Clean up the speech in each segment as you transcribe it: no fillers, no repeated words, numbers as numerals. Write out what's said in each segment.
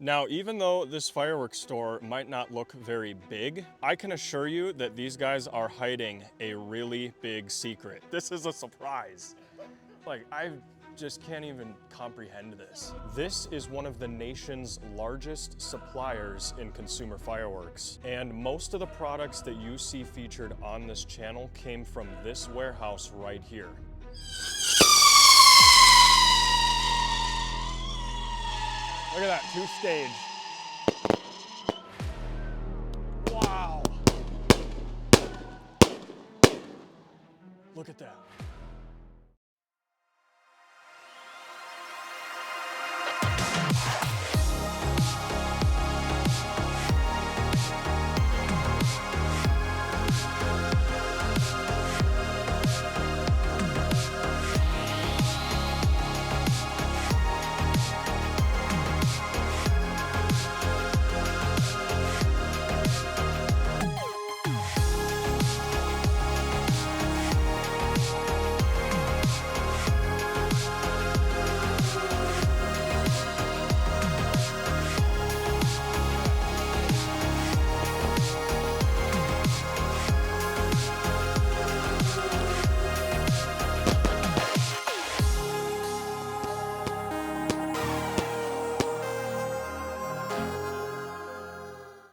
Now, even though this fireworks store might not look very big, I can assure you that these guys are hiding a really big secret. This is a surprise. Like, I just can't even comprehend this. This is one of the nation's largest suppliers in consumer fireworks. And most of the products that you see featured on this channel came from this warehouse right here. Look at that, 2-stage. Wow. Look at that.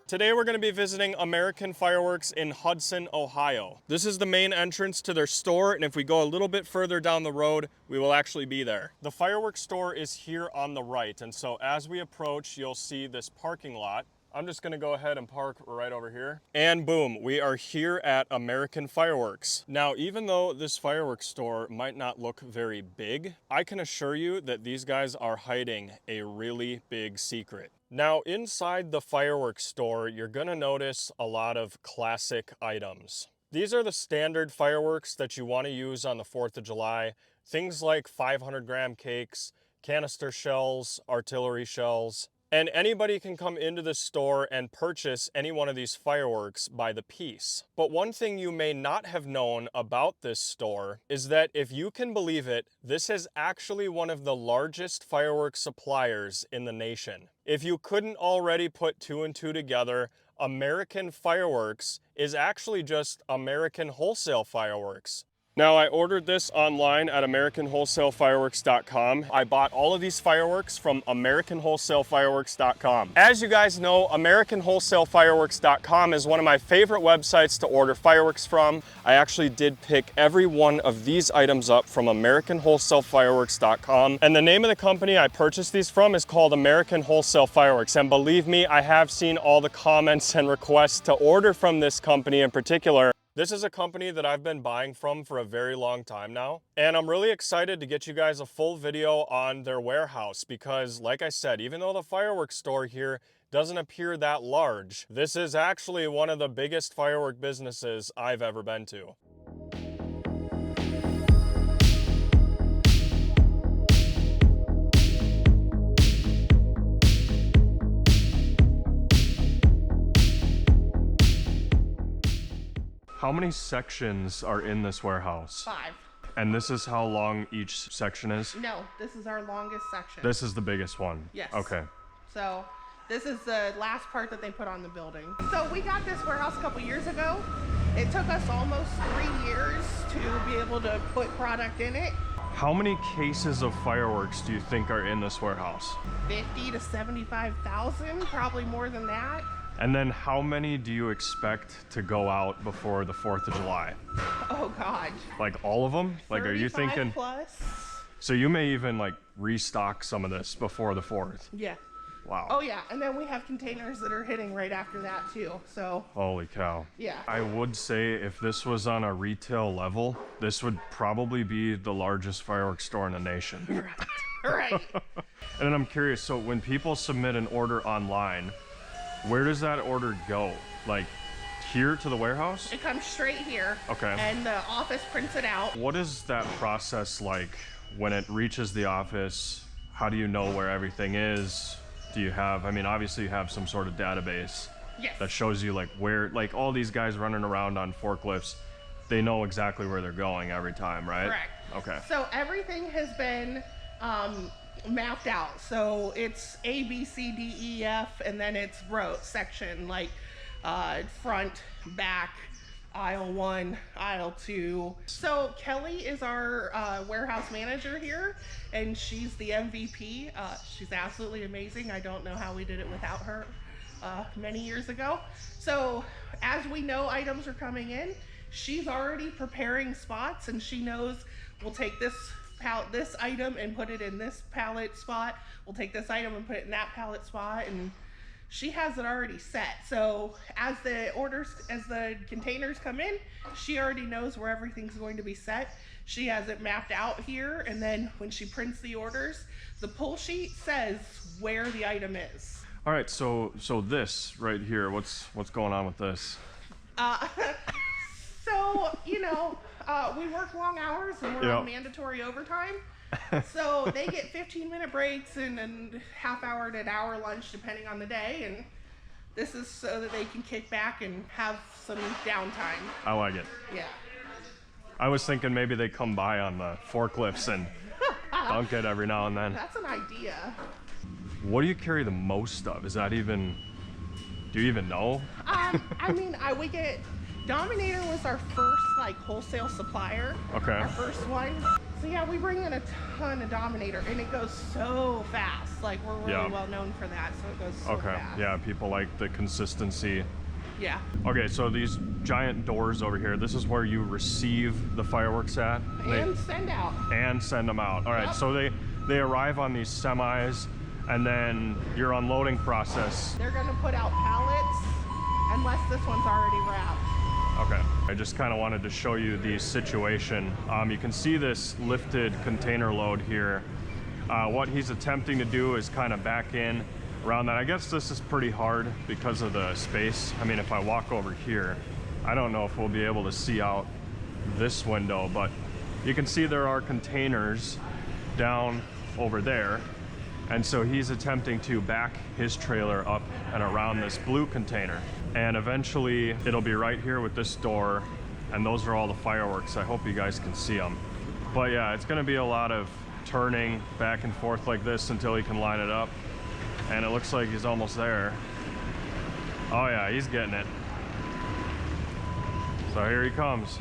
Today we're going to be visiting American Fireworks in Hudson, Ohio. This is the main entrance to their store, and if we go a little bit further down the road, we will actually be there. The fireworks store is here on the right, and so as we approach, you'll see this parking lot. I'm just gonna go ahead and park right over here. And boom, we are here at American Fireworks. Now, even though this fireworks store might not look very big, I can assure you that these guys are hiding a really big secret. Now, inside the fireworks store, you're gonna notice a lot of classic items. These are the standard fireworks that you wanna use on the 4th of July. Things like 500-gram cakes, canister shells, artillery shells. And anybody can come into the store and purchase any one of these fireworks by the piece. But one thing you may not have known about this store is that, if you can believe it, this is actually one of the largest fireworks suppliers in the nation. If you couldn't already put 2 and 2 together, American Fireworks is actually just American Wholesale Fireworks. Now, I ordered this online at AmericanWholesaleFireworks.com. I bought all of these fireworks from AmericanWholesaleFireworks.com. As you guys know, AmericanWholesaleFireworks.com is one of my favorite websites to order fireworks from. I actually did pick every one of these items up from AmericanWholesaleFireworks.com. And the name of the company I purchased these from is called American Wholesale Fireworks. And believe me, I have seen all the comments and requests to order from this company in particular. This is a company that I've been buying from for a very long time now, and I'm really excited to get you guys a full video on their warehouse because, like I said, even though the fireworks store here doesn't appear that large, this is actually one of the biggest firework businesses I've ever been to. How many sections are in this warehouse? 5. And this is how long each section is? No, this is our longest section. This is the biggest one? Yes. Okay. So this is the last part that they put on the building. So we got this warehouse a couple years ago. It took us almost 3 years to be able to put product in it. How many cases of fireworks do you think are in this warehouse? 50 to 75,000, probably more than that. And then how many do you expect to go out before the 4th of July? Oh God. Like all of them? Like, are you thinking? Plus. So you may even like restock some of this before the 4th. Yeah. Wow. Oh yeah, and then we have containers that are hitting right after that too, so. Holy cow. Yeah. I would say if this was on a retail level, this would probably be the largest fireworks store in the nation. Right. Right. And then I'm curious, so when people submit an order online, where does that order go? Like here to the warehouse? It comes straight here. Okay. And the office prints it out. What is that process like when it reaches the office? How do you know where everything is? Do you have, I mean, obviously you have some sort of database. Yes. That shows you like where, like all these guys running around on forklifts, they know exactly where they're going every time, right? Correct. Okay. So everything has been mapped out. So it's A, B, C, D, E, F, and then it's row section, like front, back, aisle 1, aisle 2. So Kelly is our warehouse manager here, and she's the MVP. She's absolutely amazing. I don't know how we did it without her many years ago. So as we know items are coming in, she's already preparing spots, and she knows we'll take this item and put it in this pallet spot. We'll take this item and put it in that pallet spot, and she has it already set. So as the containers come in, she already knows where everything's going to be set. She has it mapped out here, and then when she prints the orders, the pull sheet says where the item is. All right, so this right here, what's going on with this? So, you know, we work long hours and we're on mandatory overtime. So they get 15-minute breaks and half hour to an hour lunch depending on the day. And this is so that they can kick back and have some downtime. I like it. Yeah. I was thinking maybe they come by on the forklifts and dunk it every now and then. That's an idea. What do you carry the most of? Is that even, do you even know? I mean, we get, Dominator was our first like wholesale supplier. Okay. Our first one. So yeah, we bring in a ton of Dominator, and it goes so fast. Like we're really well known for that, so it goes so fast. Yeah, people like the consistency. Yeah. Okay, so these giant doors over here, this is where you receive the fireworks at? And send out. And send them out. All right, so they arrive on these semis, and then your unloading process. They're gonna put out pallets unless this one's already wrapped. Okay, I just kind of wanted to show you the situation. You can see this lifted container load here. What he's attempting to do is kind of back in around that. I guess this is pretty hard because of the space. I mean, if I walk over here, I don't know if we'll be able to see out this window, but you can see there are containers down over there. And so he's attempting to back his trailer up and around this blue container. And eventually it'll be right here with this door. And those are all the fireworks. I hope you guys can see them. But yeah, it's gonna be a lot of turning back and forth like this until he can line it up. And it looks like he's almost there. Oh yeah, he's getting it. So here he comes.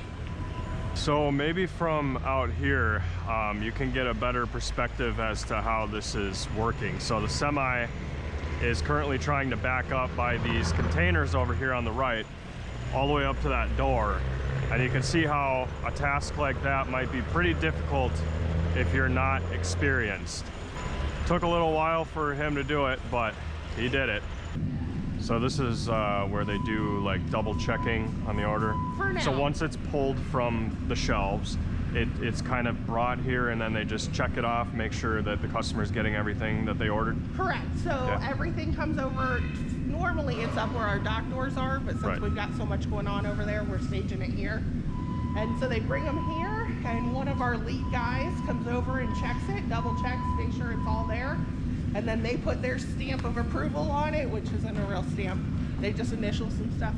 So maybe from out here, you can get a better perspective as to how this is working. So the semi is currently trying to back up by these containers over here on the right, all the way up to that door. And you can see how a task like that might be pretty difficult if you're not experienced. Took a little while for him to do it, but he did it. So this is where they do like double checking on the order. For now. So once it's pulled from the shelves, it's kind of brought here, and then they just check it off, make sure that the customer's getting everything that they ordered. Correct. So everything comes over. Normally it's up where our dock doors are, but since we've got so much going on over there, we're staging it here. And so they bring them here, and one of our lead guys comes over and checks it, double checks, make sure it's all there. And then they put their stamp of approval on it, which isn't a real stamp. They just initial some stuff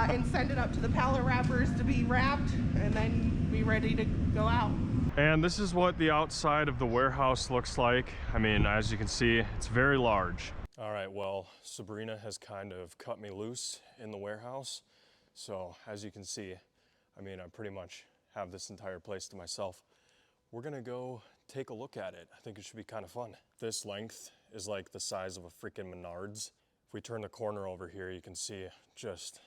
and send it up to the pallet wrappers to be wrapped and then be ready to go out. And this is what the outside of the warehouse looks like. I mean, as you can see, it's very large. All right, well, Sabrina has kind of cut me loose in the warehouse. So as you can see, I mean, I pretty much have this entire place to myself. We're gonna go take a look at it. I think it should be kind of fun. This length is like the size of a freaking Menards. If we turn the corner over here, you can see just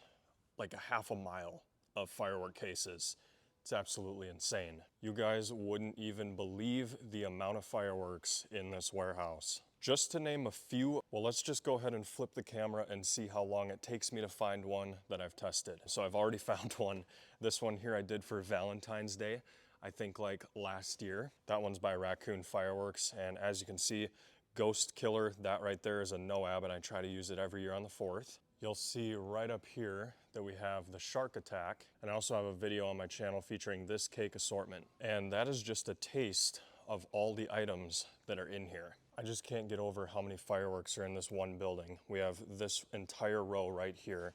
like a half a mile of firework cases. It's absolutely insane. You guys wouldn't even believe the amount of fireworks in this warehouse. Just to name a few, well, let's just go ahead and flip the camera and see how long it takes me to find one that I've tested. So I've already found one. This one here I did for Valentine's Day, I think like last year. That one's by Raccoon Fireworks, and as you can see, Ghost Killer, that right there is a NOAB, and I try to use it every year on the 4th. You'll see right up here that we have the Shark Attack, and I also have a video on my channel featuring this cake assortment. And that is just a taste of all the items that are in here. I just can't get over how many fireworks are in this one building. We have this entire row right here,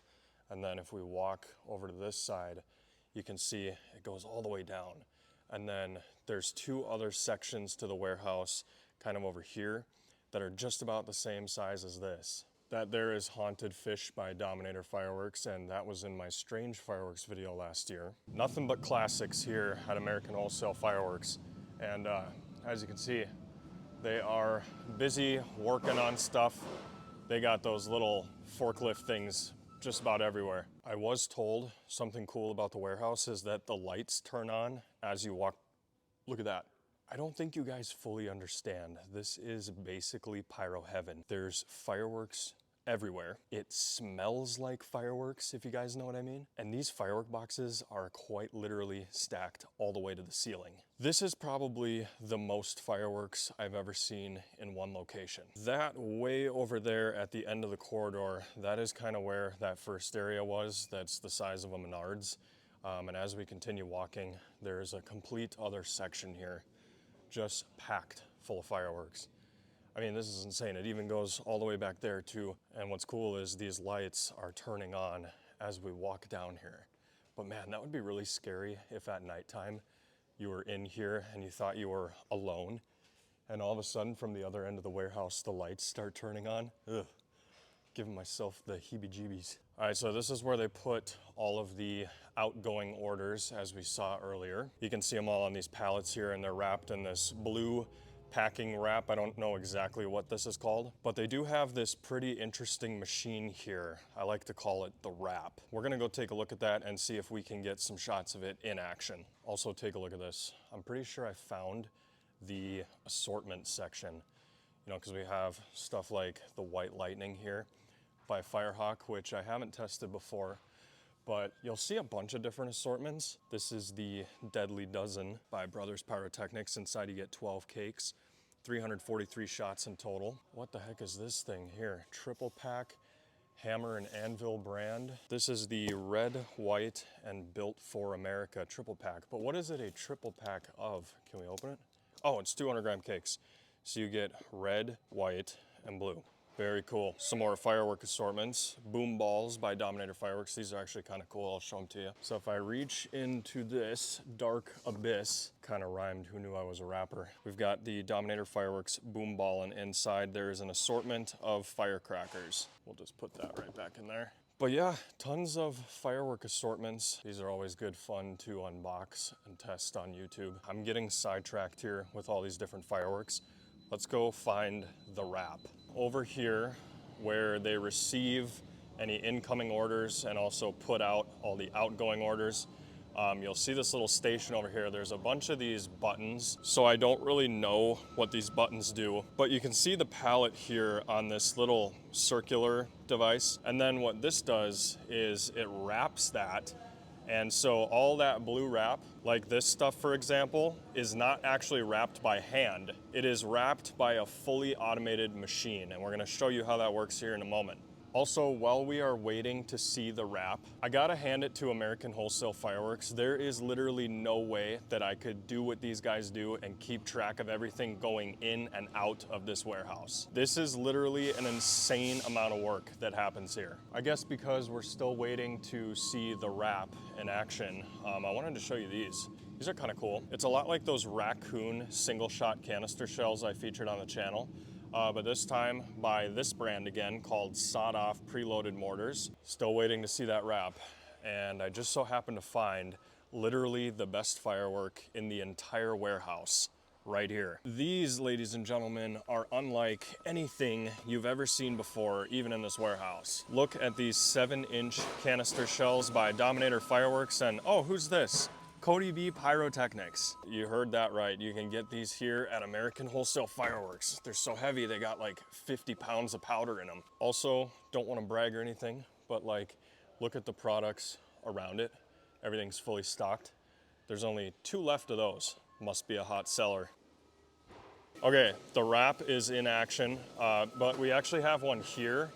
and then if we walk over to this side, you can see it goes all the way down. And then there's two other sections to the warehouse kind of over here that are just about the same size as this. That there is Haunted Fish by Dominator Fireworks, and that was in my Strange Fireworks video last year. Nothing but classics here at American Wholesale Fireworks. And as you can see, they are busy working on stuff. They got those little forklift things just about everywhere. I was told something cool about the warehouse is that the lights turn on as you walk. Look at that. I don't think you guys fully understand. This is basically pyro heaven. There's fireworks everywhere. It smells like fireworks, if you guys know what I mean. And these firework boxes are quite literally stacked all the way to the ceiling. This is probably the most fireworks I've ever seen in one location. That way over there at the end of the corridor, that is kind of where that first area was. That's the size of a Menards. And as we continue walking, there's a complete other section here, just packed full of fireworks. I mean, this is insane. It even goes all the way back there too. And what's cool is these lights are turning on as we walk down here. But man, that would be really scary if at nighttime you were in here and you thought you were alone. And all of a sudden from the other end of the warehouse, the lights start turning on. Ugh, giving myself the heebie-jeebies. All right, so this is where they put all of the outgoing orders as we saw earlier. You can see them all on these pallets here and they're wrapped in this blue packing wrap. I don't know exactly what this is called, but they do have this pretty interesting machine here. I like to call it the wrap. We're gonna go take a look at that and see if we can get some shots of it in action. Also take a look at this. I'm pretty sure I found the assortment section, you know, because we have stuff like the White Lightning here by Firehawk, which I haven't tested before, but you'll see a bunch of different assortments. This is the Deadly Dozen by CodyBPyrotechnics. Inside you get 12 cakes, 343 shots in total. What the heck is this thing here? Triple pack, Hammer and Anvil brand. This is the Red, White, and Built for America triple pack. But what is it a triple pack of? Can we open it? Oh, it's 200 gram cakes. So you get red, white, and blue. Very cool. Some more firework assortments. Boom balls by Dominator Fireworks. These are actually kind of cool. I'll show them to you. So if I reach into this dark abyss, kind of rhymed, who knew I was a rapper. We've got the Dominator Fireworks boom ball, and inside there is an assortment of firecrackers. We'll just put that right back in there. But yeah, tons of firework assortments. These are always good fun to unbox and test on YouTube. I'm getting sidetracked here with all these different fireworks. Let's go find the wrap. Over here, where they receive any incoming orders and also put out all the outgoing orders, you'll see this little station over here. There's a bunch of these buttons, so I don't really know what these buttons do, but you can see the pallet here on this little circular device. And then what this does is it wraps that. And so all that blue wrap, like this stuff, for example, is not actually wrapped by hand. It is wrapped by a fully automated machine. And we're gonna show you how that works here in a moment. Also, while we are waiting to see the wrap, I gotta hand it to American Wholesale Fireworks. There is literally no way that I could do what these guys do and keep track of everything going in and out of this warehouse. This is literally an insane amount of work that happens here. I guess because we're still waiting to see the wrap in action, I wanted to show you these. These are kind of cool. It's a lot like those raccoon single shot canister shells I featured on the channel. But this time by this brand again, called Sawed Off Preloaded Mortars. Still waiting to see that wrap. And I just so happened to find literally the best firework in the entire warehouse right here. These, ladies and gentlemen, are unlike anything you've ever seen before, even in this warehouse. Look at these 7-inch canister shells by Dominator Fireworks, and oh, who's this? CodyBPyrotechnics. You heard that right. You can get these here at American Wholesale Fireworks. They're so heavy, they got like 50 pounds of powder in them. Also, don't want to brag or anything, but like, look at the products around it. Everything's fully stocked. There's only 2 left of those. Must be a hot seller. Okay, the wrap is in action, but we actually have one here,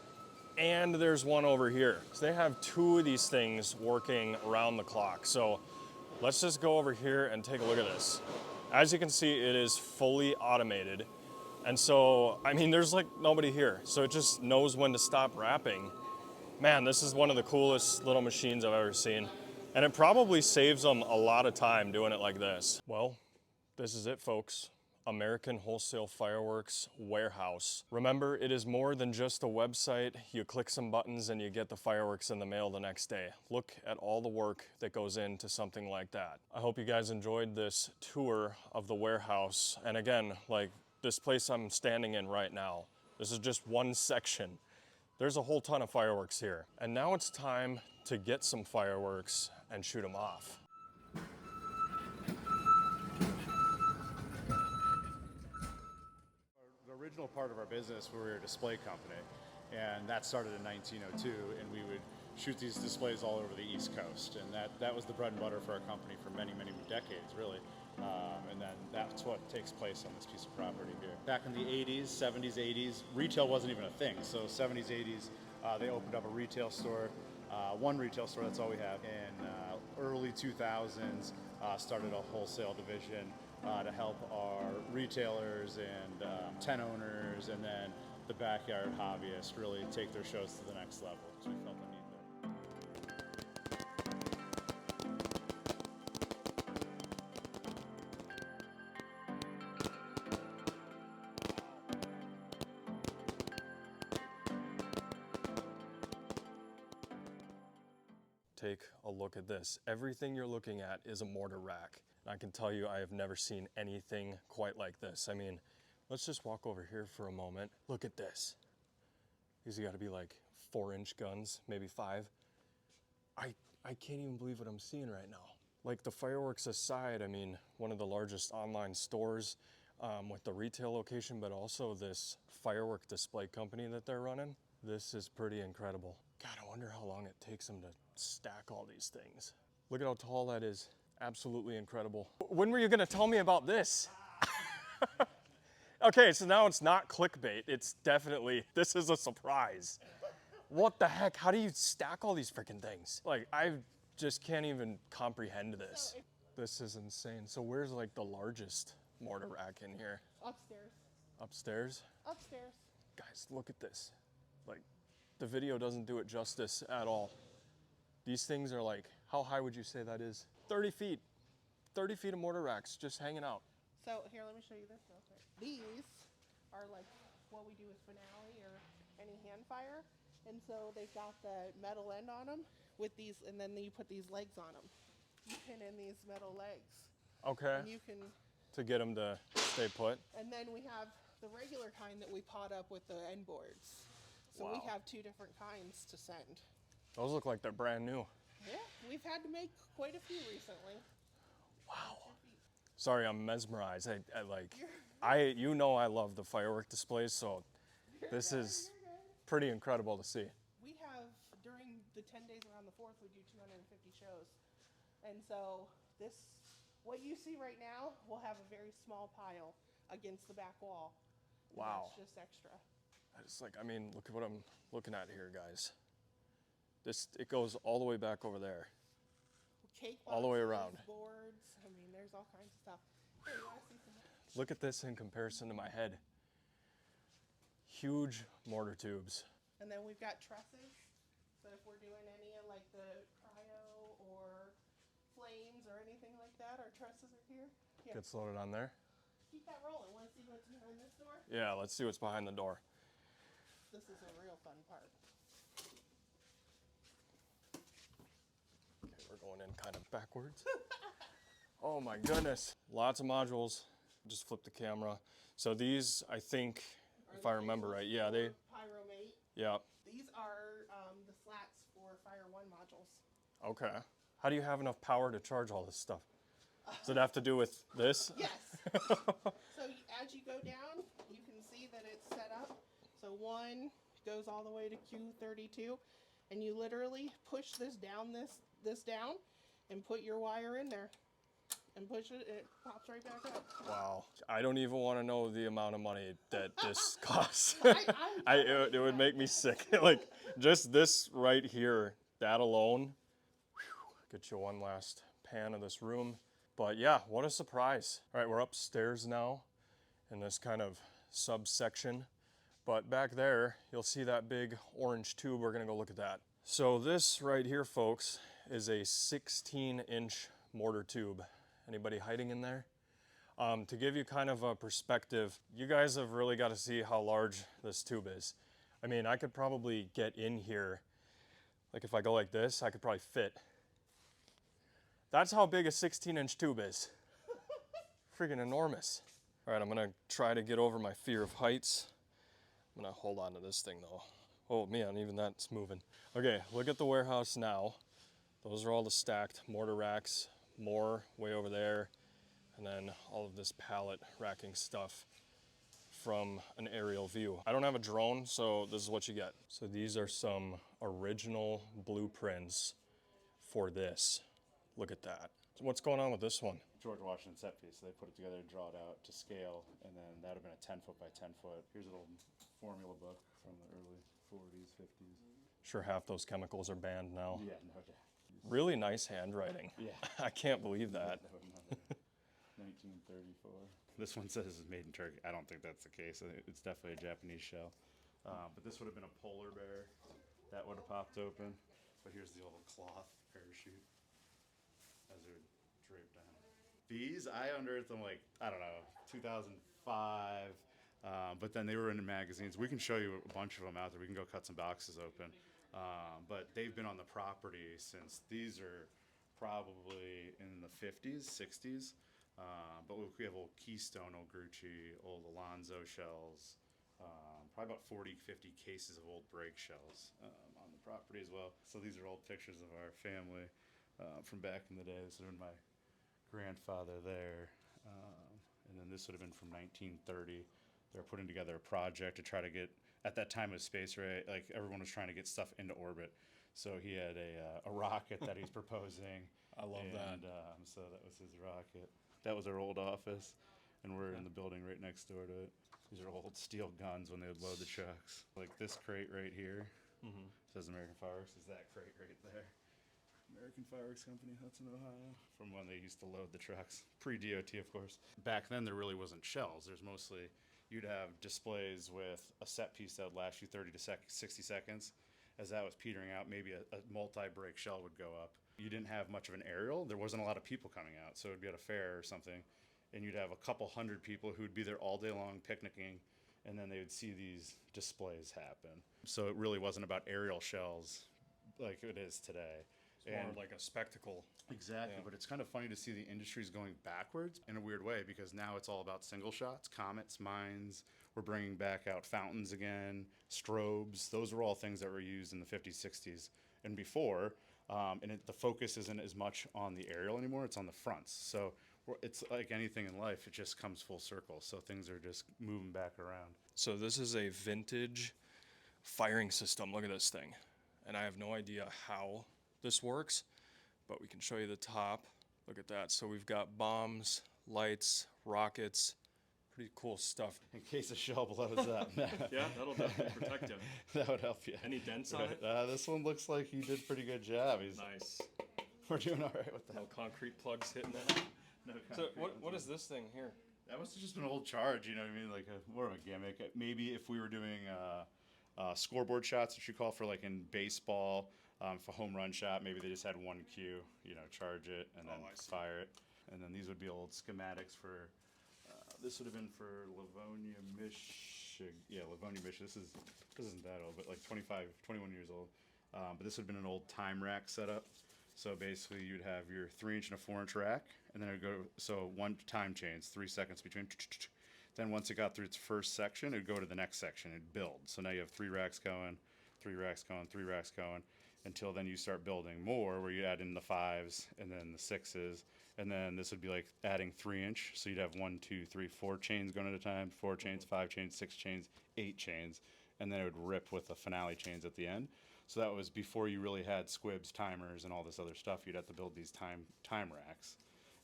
and there's one over here. So they have 2 of these things working around the clock. So let's just go over here and take a look at this. As you can see, it is fully automated. And so, I mean, there's like nobody here. So it just knows when to stop wrapping. Man, this is one of the coolest little machines I've ever seen. And it probably saves them a lot of time doing it like this. Well, this is it, folks. American Wholesale Fireworks warehouse. Remember, it is more than just a website. You click some buttons and you get the fireworks in the mail the next day. Look at all the work that goes into something like that. I hope you guys enjoyed this tour of the warehouse. And again, like this place I'm standing in right now, this is just one section. There's a whole ton of fireworks here. And now it's time to get some fireworks and shoot them off. The original part of our business, we were a display company, and that started in 1902, and we would shoot these displays all over the East Coast, and that was the bread and butter for our company for many, many decades, really. And then that's what takes place on this piece of property here. Back in the 80s, 70s, 80s, retail wasn't even a thing. So 70s, 80s, they opened up a retail store, one retail store, that's all we have. In early 2000s, started a wholesale division to help our retailers and tent owners and then the backyard hobbyists really take their shows to the next level. So we felt the need there. Take a look at this. Everything you're looking at is a mortar rack. And I can tell you I have never seen anything quite like this. I mean, let's just walk over here for a moment. Look at this. These have got to be like 4-inch guns, maybe 5. I can't even believe what I'm seeing right now. Like the fireworks aside, I mean, one of the largest online stores with the retail location, but also this firework display company that they're running. This is pretty incredible. God, I wonder how long it takes them to stack all these things. Look at how tall that is. Absolutely incredible. When were you gonna tell me about this? Okay, so now it's not clickbait. It's definitely, this is a surprise. What the heck? How do you stack all these freaking things? Like, I just can't even comprehend this. This is insane. So where's like the largest mortar rack in here? Upstairs. Upstairs? Upstairs. Guys, look at this. Like, the video doesn't do it justice at all. These things are like, how high would you say that is? 30 feet. 30 feet of mortar racks just hanging out. So here, let me show you this real quick. These are like what we do with finale or any hand fire. And so they've got the metal end on them with these, and then you put these legs on them. You pin in these metal legs. Okay. And you can, To get them to stay put. and then we have the regular kind that we pot up with the end boards. So Wow. we have 2 different kinds to send. Those look like they're brand new. Yeah, we've had to make quite a few recently. Wow. Sorry, I'm mesmerized. You know I love the firework displays, so this is pretty incredible to see. We have, during the 10 days around the 4th, we do 250 shows. And so this, what you see right now, will have a very small pile against the back wall. And Wow. that's just extra. It's like, I mean, look at what I'm looking at here, guys. It goes all the way back over there. Cake All the way boxes, around. boards, I mean, there's all kinds of stuff. Hey, you wanna see some? Look at this in comparison to my head. Huge mortar tubes. And then we've got trusses. So if we're doing any of like the cryo or flames or anything like that, our trusses are here. Here, Gets loaded on there. keep that rolling. Want to see what's behind this door? Yeah, let's see what's behind the door. This is a real fun part. Okay, we're going in kind of backwards. Oh my goodness. Lots of modules. Just flip the camera. So these, I think, if I remember right, yeah, they, Pyromate. yeah, These are the slats for Fire 1 modules. okay. How do you have enough power to charge all this stuff? Does it have to do with this? Yes. So as you go down, you can see that it's set up. So 1 goes all the way to Q32, and you literally push this down, this down, and put your wire in there, and push it. It pops right back up. Wow. I don't even want to know the amount of money that this costs. I'm It would make me sick. Like, just this right here, that alone. Whew, get you one last pan of this room. But yeah, what a surprise. All right, we're upstairs now in this kind of subsection. But back there, you'll see that big orange tube. We're gonna go look at that. So this right here, folks, is a 16-inch mortar tube. Anybody hiding in there? To give you kind of a perspective, you guys have really got to see how large this tube is. I mean, I could probably get in here, like if I go like this, I could probably fit. That's how big a 16-inch tube is. Freaking enormous. All right, I'm gonna try to get over my fear of heights. I'm gonna hold on to this thing though. Oh man, even that's moving. Okay, look at the warehouse now. Those are all the stacked mortar racks, more way over there, and then all of this pallet racking stuff from an aerial view. I don't have a drone, so this is what you get. So these are some original blueprints for this. Look at that. So what's going on with this one? George Washington set piece. So they put it together and draw it out to scale, and then that would have been a 10 foot by 10 foot. Here's a little formula book from the early 40s, 50s. Sure, half those chemicals are banned now. Yeah, no doubt. Really nice handwriting. Yeah. I can't believe that. 1934. This one says it's made in Turkey. I don't think that's the case. It's definitely a Japanese shell. But this would have been a polar bear. That would have popped open. But here's the old cloth parachute as they're draped down. These, I unearthed them like, I don't know, 2005. But then they were in the magazines. We can show you a bunch of them out there. We can go cut some boxes open. But they've been on the property since these are probably in the 50s, 60s. But we have old Keystone, old Grucci, old Alonzo shells, probably about 40, 50 cases of old brake shells on the property as well. So these are old pictures of our family from back in the day. This would have been my grandfather there. And then this would have been from 1930. They were putting together a project to try to get, at that time of space, right? Like everyone was trying to get stuff into orbit. So he had a rocket that he's proposing. I love that. So that was his rocket. That was our old office, and we're in the building right next door to it. These are old steel guns when they would load the trucks. Like this crate right here says American Fireworks. Is that crate right there? American Fireworks Company, Hudson, Ohio. From when they used to load the trucks. Pre-DOT, of course. Back then, there really wasn't shells. There's mostly, you'd have displays with a set piece that would last you 30 to 60 seconds. As that was petering out, maybe a multi-break shell would go up. You didn't have much of an aerial. There wasn't a lot of people coming out. So it would be at a fair or something, and you'd have a couple hundred people who would be there all day long picnicking, and then they would see these displays happen. So it really wasn't about aerial shells like it is today. It's more like a spectacle. Exactly, Yeah. but it's kind of funny to see the industry's going backwards in a weird way, because now it's all about single shots, comets, mines. We're bringing back out fountains again, strobes. Those were all things that were used in the 50s, 60s, and before. The focus isn't as much on the aerial anymore, it's on the fronts. So it's like anything in life, it just comes full circle. So things are just moving back around. So this is a vintage firing system. Look at this thing. And I have no idea how this works, but we can show you the top. Look at that. So we've got bombs, lights, rockets, pretty cool stuff. In case a shell blows up. Yeah, that'll definitely protect him. That would help you. Any dents on it? This one looks like he did a pretty good job. Nice. We're doing all right with that. No concrete plugs hitting it. No So concrete what is this thing here? That must have just been an old charge, you know what I mean? Like more of a gimmick. Maybe if we were doing scoreboard shots, which you call for like in baseball, for home run shot, maybe they just had one cue, charge it and then fire it. And then these would be old schematics for, this would have been for Livonia, Michigan. Yeah, Livonia, Michigan. This isn't that old, but like 21 years old. But this would have been an old time rack setup. So basically you'd have your 3-inch and a 4-inch rack, and then it would go, so one time change, 3 seconds between. Then once it got through its first section, it would go to the next section, it'd build. So now you have 3 racks going, 3 racks going, 3 racks going, until then you start building more, where you add in the 5s and then the 6s, and then this would be like adding 3-inch. So you'd have 1, 2, 3, 4 chains going at a time, 4 chains, 5 chains, 6 chains, 8 chains, and then it would rip with the finale chains at the end. So that was before you really had squibs, timers, and all this other stuff. You'd have to build these time racks,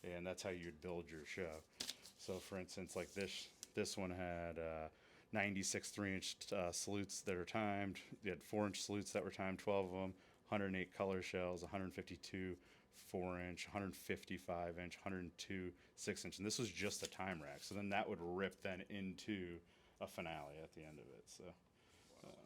and that's how you'd build your show. So for instance, like this one had 96 3-inch salutes that are timed. You had 4-inch salutes that were timed, 12 of them, 108 color shells, 152 4-inch, 155-inch, 102 6-inch, and this was just a time rack. So then that would rip then into a finale at the end of it. So,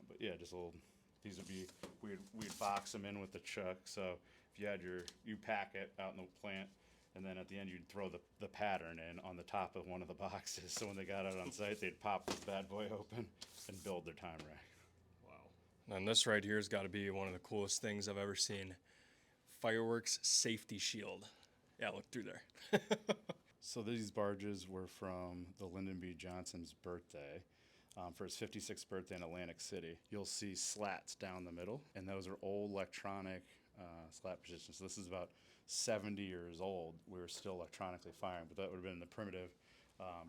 but yeah, just old. These would be, we'd box them in with the chuck. So if you had you pack it out in the plant, And then at the end, you'd throw the pattern in on the top of one of the boxes. So when they got out on site, they'd pop this bad boy open and build their time rack. Wow. And this right here has got to be one of the coolest things I've ever seen. Fireworks safety shield. Yeah, look through there. So these barges were from the Lyndon B. Johnson's birthday. For his 56th birthday in Atlantic City. You'll see slats down the middle, and those are old electronic slat positions. So this is about 70 years old. We were still electronically firing, but that would have been the primitive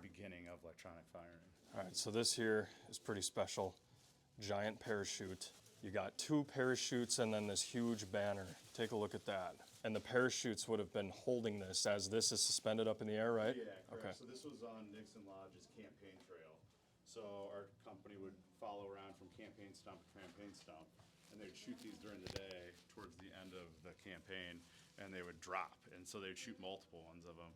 beginning of electronic firing. All right, so this here is pretty special. Giant parachute. You got 2 parachutes and then this huge banner. Take a look at that. And the parachutes would have been holding this as this is suspended up in the air, right? Yeah, correct. Okay. So this was on Nixon Lodge's campaign trail. So our company would follow around from campaign stump to campaign stump, and they'd shoot these during the day towards the end of the campaign, and they would drop. And so they'd shoot multiple ones of them.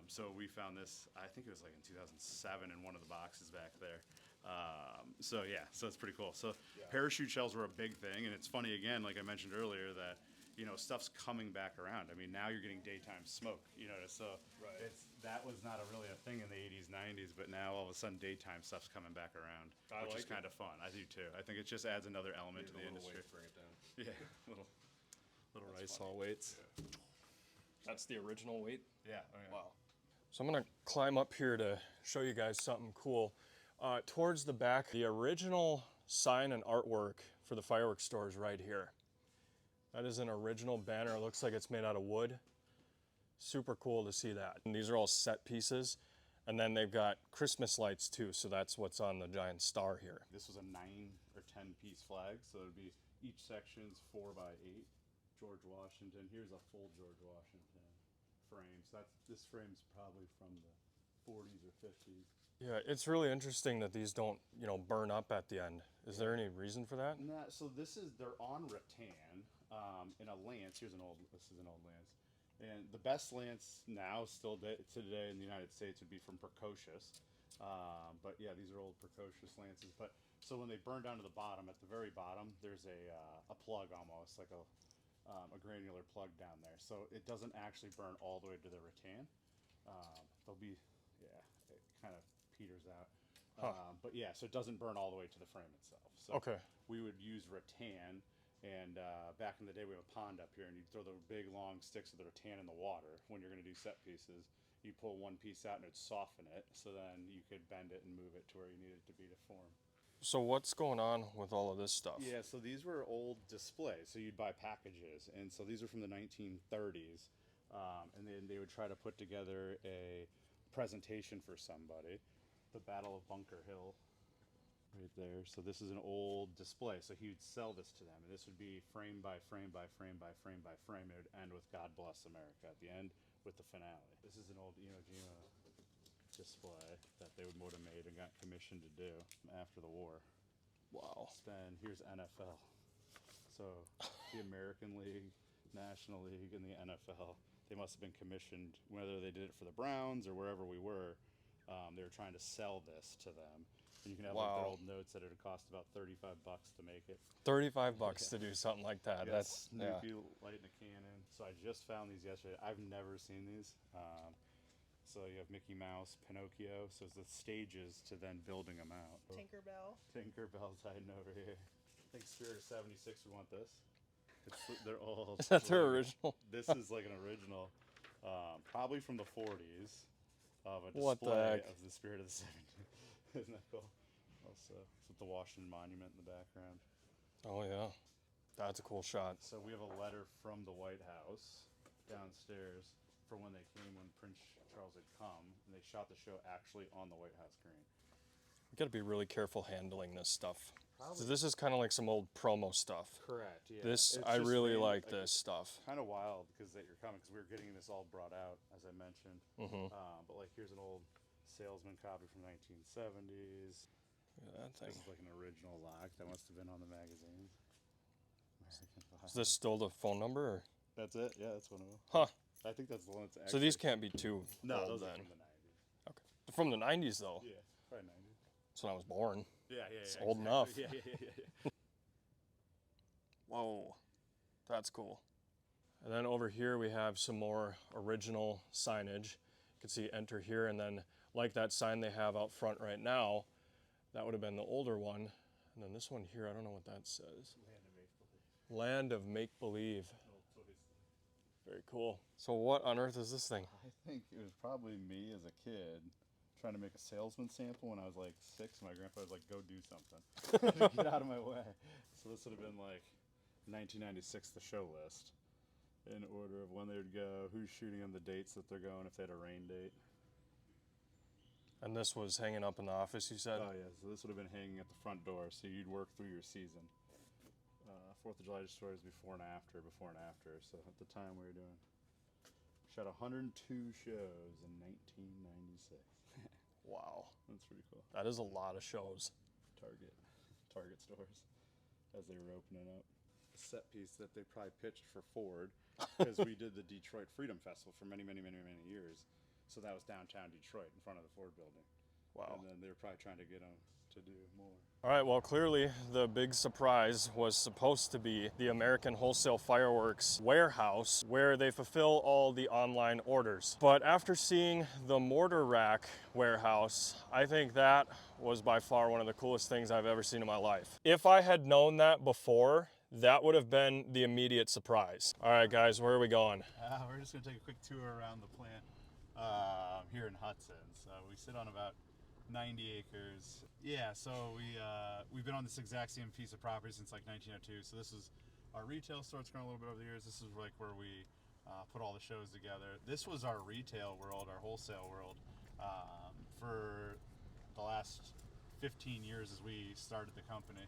So we found this, I think it was like in 2007 in one of the boxes back there. So yeah, so it's pretty cool. So parachute shells were a big thing, and it's funny again, like I mentioned earlier, that stuff's coming back around. I mean, now you're getting daytime smoke, so Right. that was not really a thing in the 80s, 90s, but now all of a sudden daytime stuff's coming back around, which like is kind of fun. I do too. I think it just adds another element to the industry. Bring it down. Yeah, little rice hall weights. Yeah. That's the original weight? Yeah. Oh, yeah. Wow. So I'm gonna climb up here to show you guys something cool. Towards the back, the original sign and artwork for the fireworks store is right here. That is an original banner. It looks like it's made out of wood. Super cool to see that. And these are all set pieces. And then they've got Christmas lights too, so that's what's on the giant star here. This was a 9 or 10 piece flag, so it would be each section's 4 by 8. George Washington. Here's a full George Washington frame. So this frame's probably from the 40s or 50s. Yeah, it's really interesting that these don't, burn up at the end. Is there any reason for that? Nah, so they're on rattan in a lance. This is an old lance. And the best lance now, still today in the United States, would be from Precocious. But yeah, these are old Precocious lances. But so when they burn down to the bottom, at the very bottom, there's a plug almost, like a granular plug down there. So it doesn't actually burn all the way to the rattan. It kind of peters out. But yeah, so it doesn't burn all the way to the frame itself. So Okay. we would use rattan, and back in the day we have a pond up here, and you'd throw the big long sticks of the rattan in the water when you're going to do set pieces. You pull one piece out and it'd soften it, so then you could bend it and move it to where you needed it to be to form. So what's going on with all of this stuff? Yeah, so these were old displays. So you'd buy packages, and so these are from the 1930s, and then they would try to put together a presentation for somebody. The Battle of Bunker Hill, right there. So this is an old display. So he would sell this to them, and this would be frame by frame by frame by frame by frame. It would end with "God Bless America" at the end with the finale. This is an old Iwo Jima display that they would have made and got commissioned to do after the war. Wow. Then here's NFL. So the American League, National League, and the NFL, they must have been commissioned, whether they did it for the Browns or wherever we were. They were trying to sell this to them. And you can have like their old notes that it would cost about $35 to make it. $35 to do something like that. That's Snoopy lighting a cannon. So I just found these yesterday. I've never seen these. So you have Mickey Mouse, Pinocchio. So it's the stages to then building them out. Tinkerbell's hiding over here. I think Spirit of 76 would want this. They're old. Is that their original? This is like an original, probably from the 40s, of a What the display heck? of the Spirit of the 70s. Isn't that cool? Also, it's with the Washington Monument in the background. Oh yeah, that's a cool shot. So we have a letter from the White House downstairs for when they came, when Prince Charles had come, and they shot the show actually on the White House green. You got to be really careful handling this stuff. So this is kind of like some old promo stuff. Correct. Yeah. This It's I just really made, like this stuff. Kind of wild because that you're coming, because we were getting this all brought out, as I mentioned. But like here's an old salesman copy from 1970s. Look at that thing. This is like an original lock that must have been on the magazine. Is this still the phone number? Or? That's it. Yeah, that's one of them. Huh. I think that's the one that's actually. So these can't be too No, old those then. are from the 90s. Okay. They're from the 90s though. Yeah, probably 90s. That's when I was born. Yeah. It's old enough. Yeah. Whoa, that's cool. And then over here we have some more original signage. You can see enter here, and then like that sign they have out front right now, that would have been the older one. And then this one here, I don't know what that says. Land of Make-Believe. Very cool. So what on earth is this thing? I think it was probably me as a kid trying to make a salesman sample when I was like 6. My grandpa was like, go do something. Get out of my way. So this would have been like 1996, the show list, in order of when they would go, who's shooting them, the dates that they're going, if they had a rain date. And this was hanging up in the office, you said? Oh yeah, so this would have been hanging at the front door, so you'd work through your season. 4th of July stories before and after. So at the time we were doing, shot 102 shows in 1996. Wow. That's pretty cool. That is a lot of shows. Target stores, as they were opening up. A set piece that they probably pitched for Ford, because we did the Detroit Freedom Festival for many years. So that was downtown Detroit in front of the Ford building. Wow. And then they were probably trying to get them to do more. All right, well, clearly the big surprise was supposed to be the American Wholesale Fireworks warehouse where they fulfill all the online orders. But after seeing the Mortar rack warehouse, I think that was by far one of the coolest things I've ever seen in my life. If I had known that before, that would have been the immediate surprise. All right, guys, where are we going? We're just going to take a quick tour around the plant here in Hudson. So we sit on about 90 acres. Yeah, so we've been on this exact same piece of property since like 1902. So this is our retail store. It's grown a little bit over the years. This is like where we put all the shows together. This was our retail world, our wholesale world, for the last 15 years as we started the company.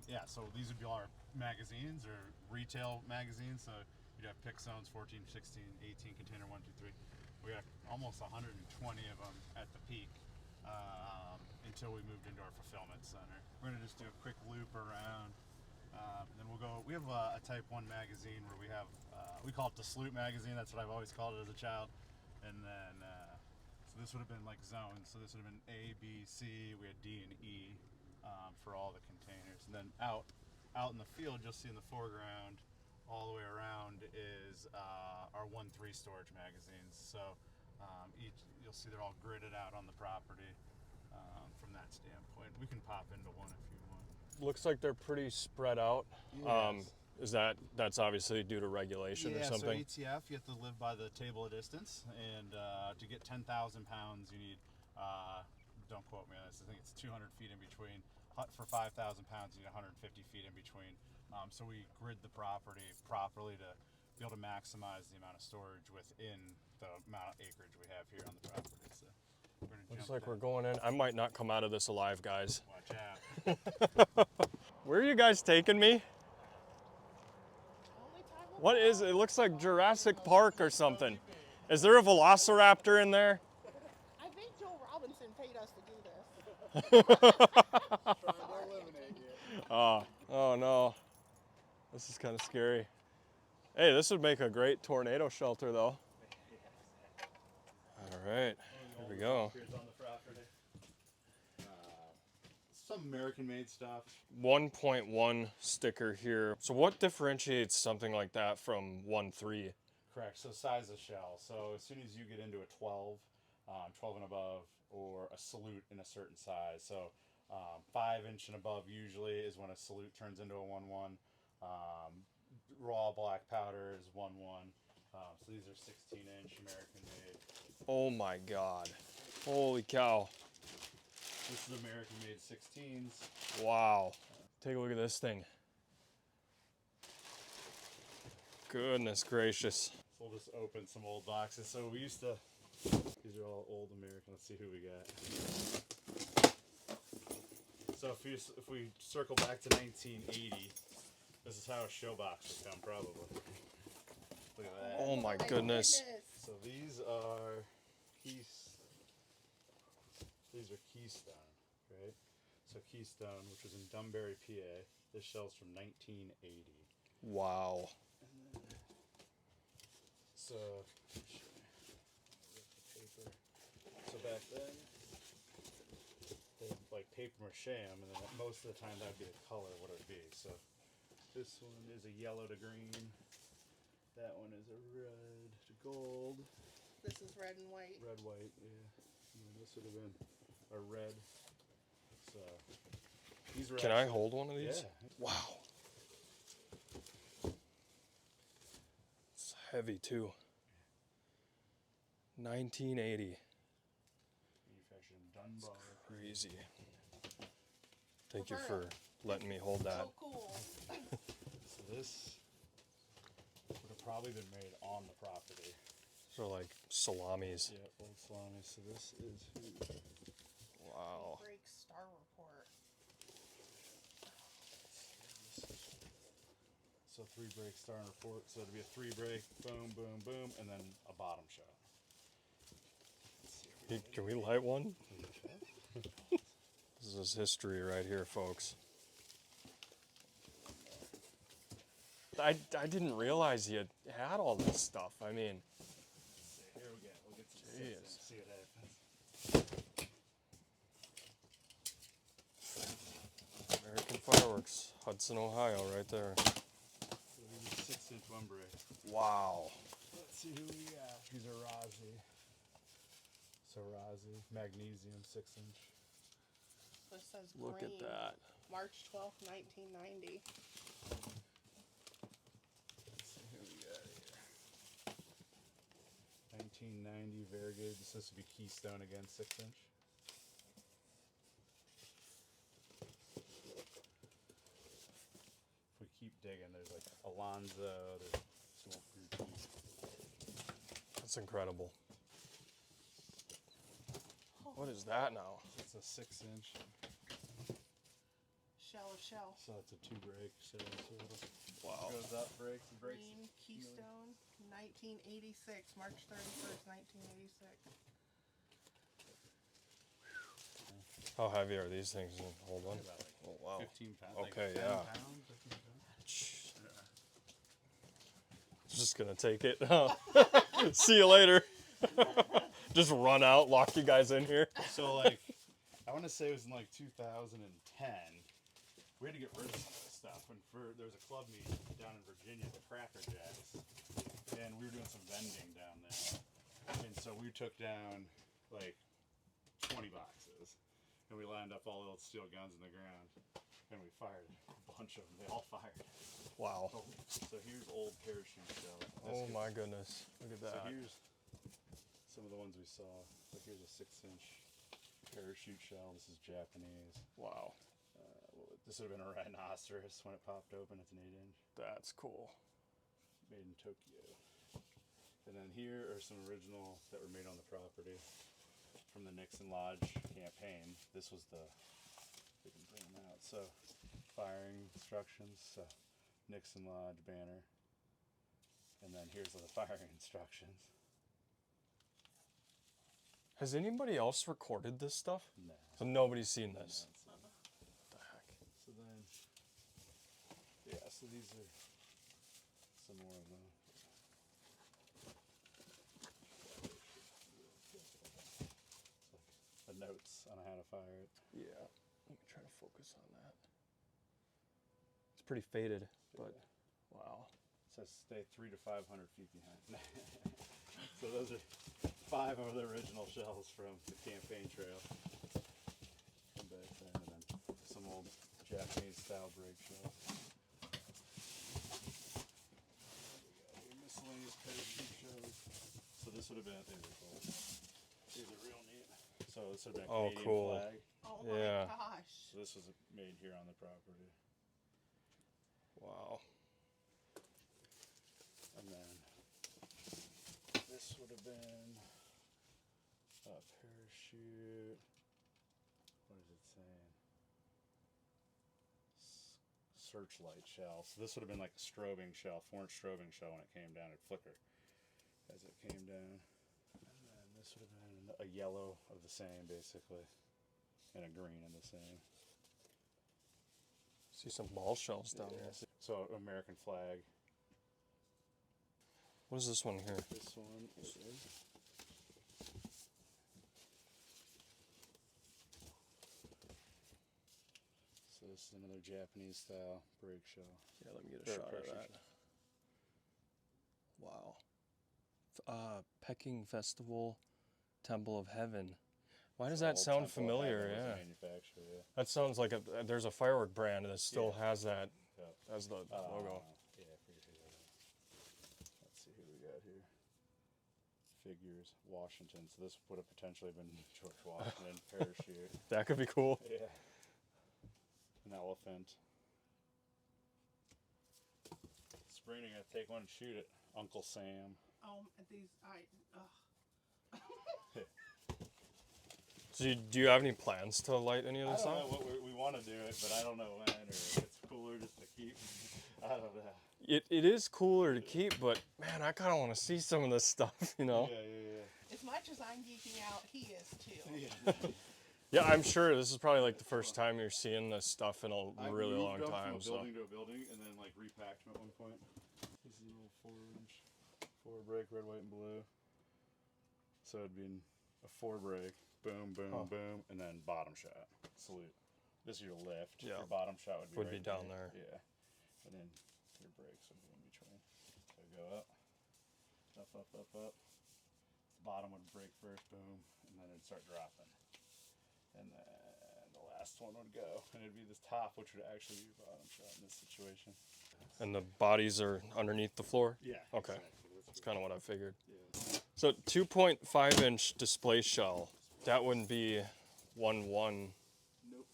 Yeah, so these would be our magazines or retail magazines. So you'd have pick zones, 14, 16, 18, container 1, 2, 3. We got almost 120 of them at the peak until we moved into our fulfillment center. We're gonna just do a quick loop around, and then we'll go. We have a Type 1 magazine where we have, we call it the Salute magazine. That's what I've always called it as a child. And then, so this would have been like zones. So this would have been A, B, C. We had D and E for all the containers. And then out in the field, you'll see in the foreground, all the way around is our 1-3 storage magazines. So you'll see they're all gridded out on the property from that standpoint. We can pop into one if you want. Looks like they're pretty spread out. Yes. Is that's obviously due to regulation or something? So ETF, you have to live by the table of distance, and to get 10,000 pounds, you need, don't quote me on this, I think it's 200 feet in between. For 5,000 pounds, you need 150 feet in between. So we grid the property properly to be able to maximize the amount of storage within the amount of acreage we have here on the property. So we're gonna Looks jump like down. we're going in. I might not come out of this alive, guys. Watch out. Where are you guys taking me? What is it? It looks like Jurassic Park or something. Is there a velociraptor in there? I think Joe Robinson paid us to do this. Oh no. This is kind of scary. Hey, this would make a great tornado shelter though. All right, here we go. On the property. Some American-made stuff. 1.1 sticker here. So what differentiates something like that from 1.3? Correct. So size of shell. So as soon as you get into a 12, 12 and above, or a salute in a certain size. So 5-inch and above usually is when a salute turns into a 1.1. Raw black powder is 1.1. So these are 16-inch American-made. Oh my God. Holy cow. This is American-made 16s. Wow. Take a look at this thing. Goodness gracious. So we'll just open some old boxes. So we used to, these are all old American. Let's see who we got. So if we circle back to 1980, this is how a show box would come probably. Look at that. Oh my goodness. So these are Keystone, right? So Keystone, which was in Dunbury, PA. This shell's from 1980. Wow. So, paper. So back then, they'd like paper mache 'em, and then most of the time that'd be the color what it would be. So this one is a yellow to green. That one is a red to gold. This is red and white. Red, white, yeah. And then this would have been a red. So these were Can I hold one of these? Yeah. Wow. It's heavy too. 1980. Manufactured in Dunbar. Crazy. Thank you for letting me hold that. So cool. So this would have probably been made on the property. So like salamis. Yeah, old salami. So this is huge. Wow. Break Star Report. So 3 break star and report. So it'd be a 3 break, boom, boom, boom, and then a bottom shot. Can we light one? This is history right here, folks. I didn't realize you had all this stuff. I mean, Here we go. We'll get some Jeez. six and see what happens. American Fireworks, Hudson, Ohio, right there. So these are 6-inch one break. Wow. Let's see who we got. These are Razi. So Razi, magnesium 6-inch. This says Look at green. that. March 12th, 1990. Let's see who we got here. 1990 variegated. This is to be Keystone again, 6-inch. If we keep digging, there's like Alonzo, there's Smoke Group. That's incredible. What is that now? It's a 6-inch, Shell of shell. so it's a 2 break. So Wow. goes up, breaks, and breaks. Green Keystone, 1986. March 31st, 1986. How heavy are these things? Hold on. About like Oh, wow. 15 pounds. Okay, like 10 yeah. Pounds, 15 pounds. Just gonna take it. See you later. Just run out, lock you guys in here. So like, I want to say it was in like 2010. We had to get rid of some of this stuff, and there was a club meet down in Virginia, the Cracker Jacks, and we were doing some vending down there, and so we took down like 20 boxes, and we lined up all the old steel guns in the ground, and we fired a bunch of them. They all fired. Wow. So here's old parachute shell. Oh my goodness. Look at So that. here's some of the ones we saw. Like here's a 6-inch parachute shell. This is Japanese. Wow. This would have been a rhinoceros when it popped open. It's an 8-inch. That's cool. Made in Tokyo. And then here are some original that were made on the property from the Nixon Lodge campaign. This was the, we can bring them out. So firing instructions, Nixon Lodge banner. And then here's the firing instructions. Has anybody else recorded this stuff? No. So nobody's seen this. What the heck? So then, yeah, so these are some more of them. The notes on how to fire it. Yeah. Let me try to focus on that. It's pretty faded, but wow. It says stay 300 to 500 feet behind. So those are 5 of the original shells from the campaign trail. From back then, and then some old Japanese style break shells. Your miscellaneous parachute shells. So this would have been, these are cool. These are real neat. So this would have been a Oh, Canadian cool. flag. Oh Yeah. my gosh. So this was made here on the property. Wow. And then this would have been a parachute. What is it saying? Searchlight shell. So this would have been like a strobing shell, 4-inch strobing shell. When it came down, it'd flicker as it came down. And then this would have been a yellow of the same, basically, and a green of the same. See some ball shells down there. So American flag. What is this one here? This one is. So this is another Japanese style break shell. Yeah, let me get a Or shot of parachute that. shell. Wow. Peking Festival, Temple of Heaven. Why does that sound familiar? Yeah. Manufacturer, yeah. That sounds like there's a firework brand that still has that Yep. as the logo. Yeah, I forget who that is. Let's see who we got here. Figures, Washington. So this would have potentially been George Washington parachute. That could be cool. Yeah. An elephant. Sabrina, you gotta take one and shoot it. Uncle Sam. So do you have any plans to light any of I this don't up? know what we want to do it, but I don't know when, or if it's cooler just to keep. I don't know. It is cooler to keep, but man, I kind of want to see some of this stuff, you know? As much as I'm geeking out, he is too. Yeah, I'm sure this is probably like the first time you're seeing this stuff in a really long moved up time. from a building to a building, and then like repacked them at one point. This is a little 4-inch, 4 break, red, white, and blue. So it'd be a 4 break, boom, boom, boom, and then bottom shot. Salute. This is your lift. Yeah. Your bottom shot would be down there. Yeah. And then your brakes would be in between. So go up, up, up, up, up. The bottom would break first, boom, and then it'd start dropping. And then the last one would go, and it'd be this top, which would actually be your bottom shot in this situation. And the bodies are underneath the floor? Yeah. Okay. Exactly. That's kind of what I figured. Yeah. So 2.5-inch display shell, that wouldn't be 1/1. Nope.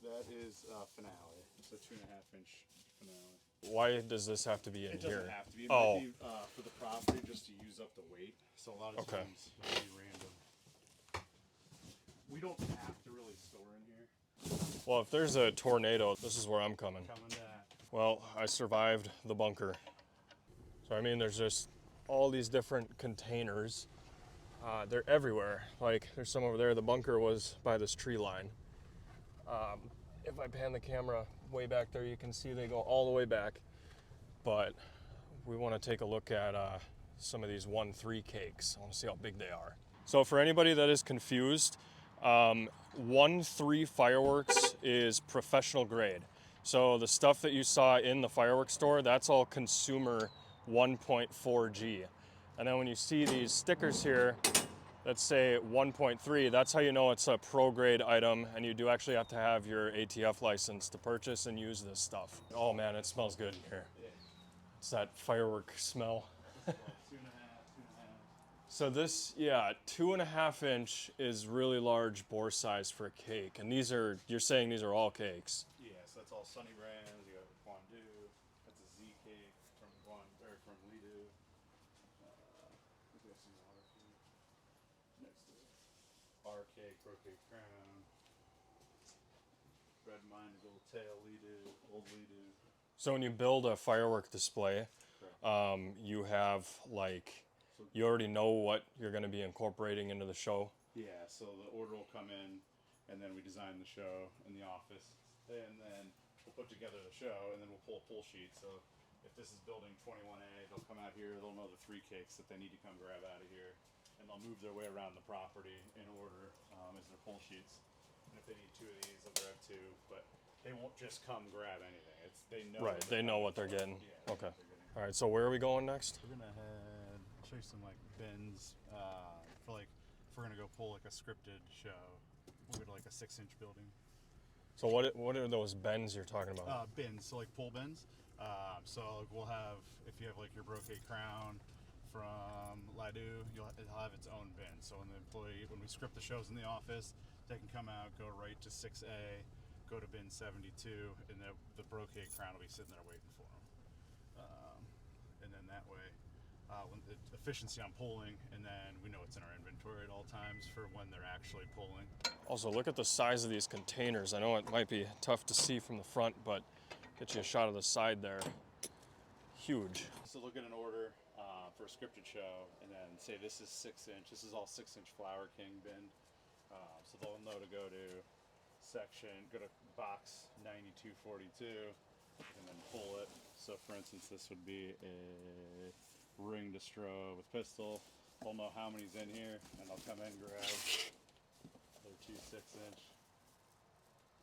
That is finale. It's a 2.5-inch finale. Why does this have to be in It here? doesn't have to be. It Oh, might be for the property just to use up the weight. So a lot of Okay. times it'll be random. We don't have to really store in here. well, if there's a tornado, this is where I'm coming. Coming back. Well, I survived the bunker. So, I mean, there's just all these different containers. They're everywhere. Like, there's some over there. The bunker was by this tree line. If I pan the camera way back there, you can see they go all the way back. But we want to take a look at some of these 1-3 cakes. I want to see how big they are. So for anybody that is confused, 1-3 Fireworks is professional grade. So the stuff that you saw in the fireworks store, that's all consumer 1.4G. And then when you see these stickers here that say 1.3, that's how you know it's a pro grade item, and you do actually have to have your ATF license to purchase and use this stuff. Oh man, it smells good in here. It's that firework smell. 2.5. So this, yeah, 2.5-inch is really large bore size for a cake. And these are, you're saying these are all cakes. Yeah, so that's all Sunny brands. You got Guandu. That's a Z cake from from Lidu. We got some water cake. Next to it. R cake, Brocade Crown. Red Mine, Gold Tail, Lidu, Old Lidu. So when you build a firework display, you have like, you already know what you're going to be incorporating into the show. Yeah, so the order will come in, and then we design the show in the office, and then we'll put together the show, and then we'll pull a pull sheet. So if this is building 21A, they'll come out here, they'll know the 3 cakes that they need to come grab out of here, and they'll move their way around the property in order as their pull sheets. And if they need 2 of these, they'll grab 2, but they won't just come grab anything. It's they know. Right, they know what they're getting. Yeah, Okay. All right, so where are we going next? We're gonna show you some like bins for like if we're gonna go pull like a scripted show. We'll go to like a 6-inch building. So what are those bends you're talking about? Bins, so like pull bins. So we'll have if you have like your Brocade Crown from Lidu, it'll have its own bin. So when we script the shows in the office, they can come out, go right to 6A, go to bin 72, and the Brocade Crown will be sitting there waiting for them. And then that way, when the efficiency on pulling, and then we know it's in our inventory at all times for when they're actually pulling. Also, look at the size of these containers. I know it might be tough to see from the front, but get you a shot of the side there. Huge. So look at an order for a scripted show, and then say this is 6-inch. This is all 6-inch Flower King bin. So they'll know to go to section, go to box 9242, and then pull it. So for instance, this would be a ring distro with pistol. They'll know how many's in here, and they'll come in, grab their 2 6-inch,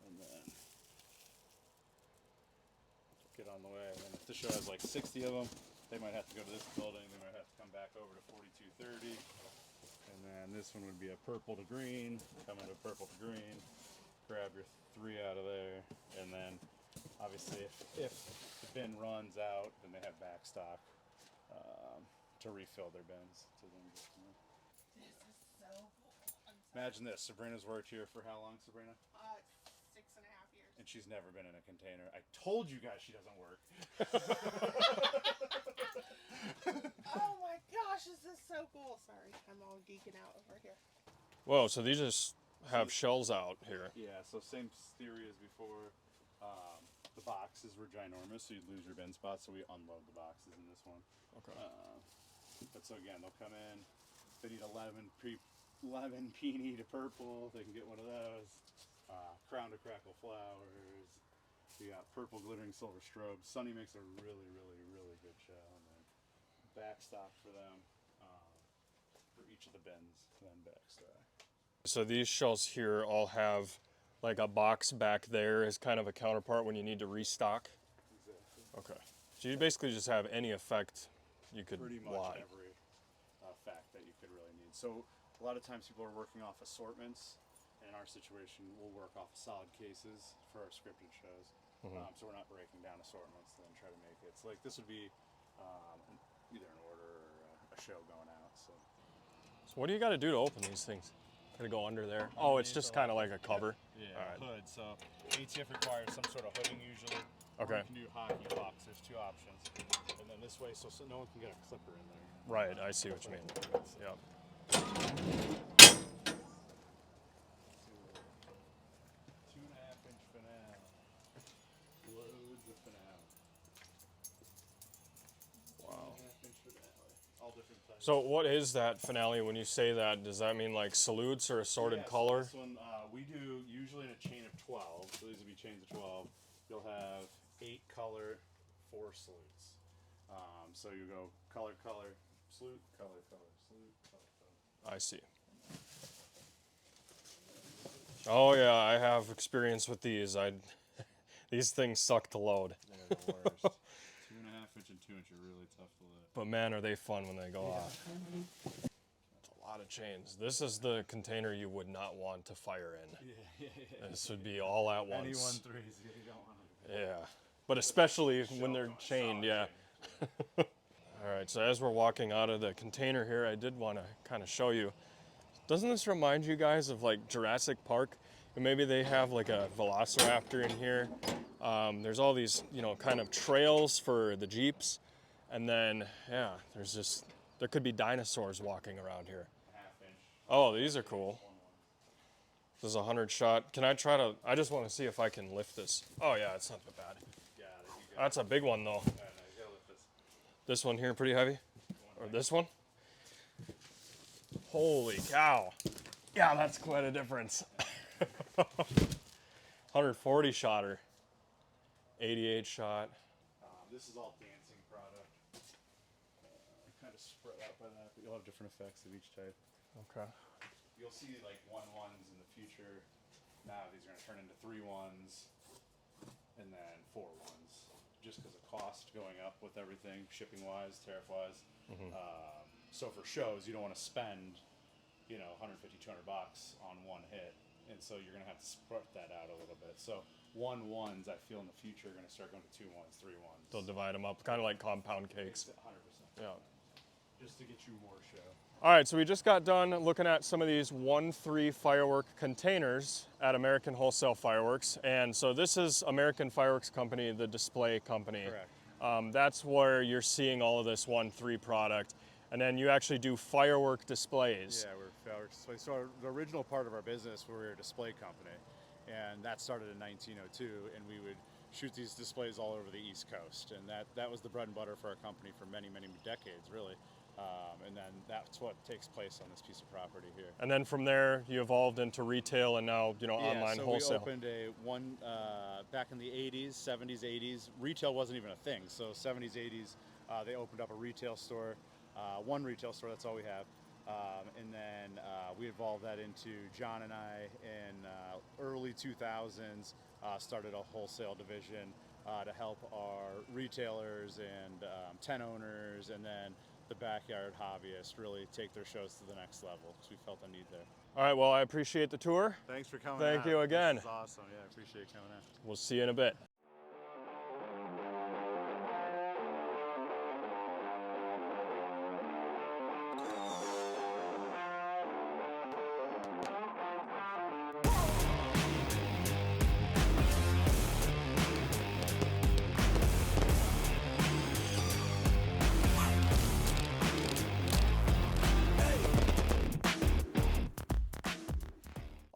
and then get on the way. And then if the show has like 60 of them, they might have to go to this building, they might have to come back over to 4230. And then this one would be a purple to green, come into purple to green, grab your 3 out of there, and then obviously if the bin runs out, then they have back stock to refill their bins. To then get to them. This is so cool. Imagine this, Sabrina's worked here for how long, Sabrina? 6.5 years. And she's never been in a container. I told you guys she doesn't work. Oh my gosh, this is so cool. Sorry, I'm all geeking out over here. Whoa, so these just have shells out here. Yeah, so same theory as before. The boxes were ginormous, so you'd lose your bin spot, so we unload the boxes in this one. Okay. But so again, they'll come in, they need 11 peony to purple, they can get one of those. Crown to crackle flowers. We got purple glittering silver strobes. Sunny makes a really, really, really good shell. And then backstock for them for each of the bins, and then backstock. So these shells here all have like a box back there as kind of a counterpart when you need to restock. Exactly. Okay. So you basically just have any effect you could Pretty much want. every fact that you could really need. So a lot of times people are working off assortments. In our situation, we'll work off solid cases for our scripted shows. So we're not breaking down assortments and then try to make it. So like this would be either an order or a show going out. So So what do you got to do to open these things? Got to go under there. Oh, it's just kind of like a cover. yeah, All right. hood. So ATF requires some sort of hooding usually. Okay. Or you can do hockey box. There's 2 options. And then this way, so no one can get a clipper in there. Right, I see what you mean. Yep. 2.5-inch finale. Loads of finale. Wow. 2.5-inch finale. All different types. So what is that finale when you say that? Does that mean like salutes or assorted Yeah, so color? this one we do usually in a chain of 12. So these would be chains of 12. You'll have 8 color, 4 salutes. So you go color, color, salute, color, color, salute, color, color. I see. Oh yeah, I have experience with these. These things suck to load. They're the worst. 2.5-inch and 2-inch are really tough to lift. But man, are they fun when they go off. It's a lot of chains. This is the container you would not want to fire in. Yeah. This would be all at once. Any 1.3s, you don't want to. Yeah, but especially when they're chained, yeah. All right, so as we're walking out of the container here, I did want to kind of show you. Doesn't this remind you guys of like Jurassic Park? And maybe they have like a velociraptor in here. There's all these, kind of trails for the Jeeps. And then, yeah, there could be dinosaurs walking around here. 1/2-inch. Oh, these are cool. This is a 100 shot. Can I I just want to see if I can lift this. Oh yeah, it's not that bad. Got it. You got That's a big one though. it. No, you gotta lift this. This one here pretty heavy? Or this one? Holy cow. Yeah, that's quite a difference. 140 shotter. 88 shot. This is all dancing product. Kind of spread out by that, but you'll have different effects of each type. Okay. You'll see like 1/1s in the future. Now these are going to turn into 3/1s and then 4/1s, just because of cost going up with everything, shipping wise, tariff wise. So for shows, you don't want to spend, $150, $200 on one hit, and so you're going to have to spread that out a little bit. So 1/1s, I feel in the future are going to start going to 2/1s, 3/1s. They'll divide them up, kind of like compound cakes. 100%. Yeah. Just to get you more show. All right, so we just got done looking at some of these 1-3 firework containers at American Wholesale Fireworks. And so this is American Fireworks Company, the display company. Correct. That's where you're seeing all of this 1-3 product. And then you actually do firework displays. Yeah, we're fireworks display. So the original part of our business, we were a display company, and that started in 1902, and we would shoot these displays all over the East Coast, and that was the bread and butter for our company for many, many decades, really. And then that's what takes place on this piece of property here. And then from there, you evolved into retail and now, online so wholesale. we opened back in the 80s, 70s, 80s. Retail wasn't even a thing. So 70s, 80s, they opened up a retail store, one retail store. That's all we have. And then we evolved that into John and I in early 2000s started a wholesale division. to help our retailers and tent owners, and then the backyard hobbyists really take their shows to the next level. So we felt a need there. All right, well, I appreciate the tour. Thanks for coming. Thank you again. This is awesome. Yeah, I appreciate you coming out. We'll see you in a bit.